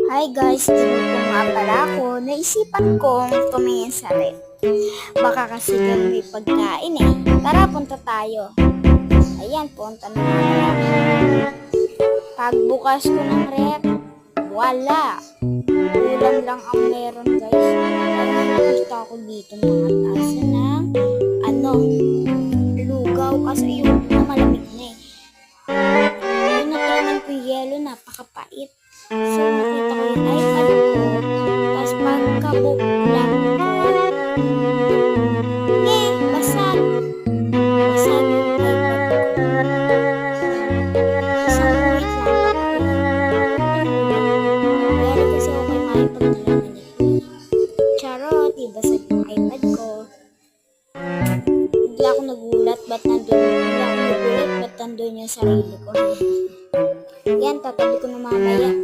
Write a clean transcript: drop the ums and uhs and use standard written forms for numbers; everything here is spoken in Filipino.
Hi guys, tinuto nga pala ako. Naisipan kong tumingin sa ref. Baka kasi doon may pagkain eh. Tara, punta tayo. Ayan, punta na natin. Pagbukas ko ng ref, wala. Ulam lang ang meron guys. Ay, nakita ko dito mga tasa ng lugaw. Kasi yung malamig na eh. Yung natikman ko yung yelo, napakapait. So, nakita ko yung iPad ko. Tapos, pagkabuklat ko, basag. Basag yung iPad ko. Isang wait lang, Very kasi ako kay Maya pag nalaman nito. Charot, basag yung iPad ko. Bigla ako nagulat, ba't nandun yung sarili ko. Yan, tatabi ko na mamaya.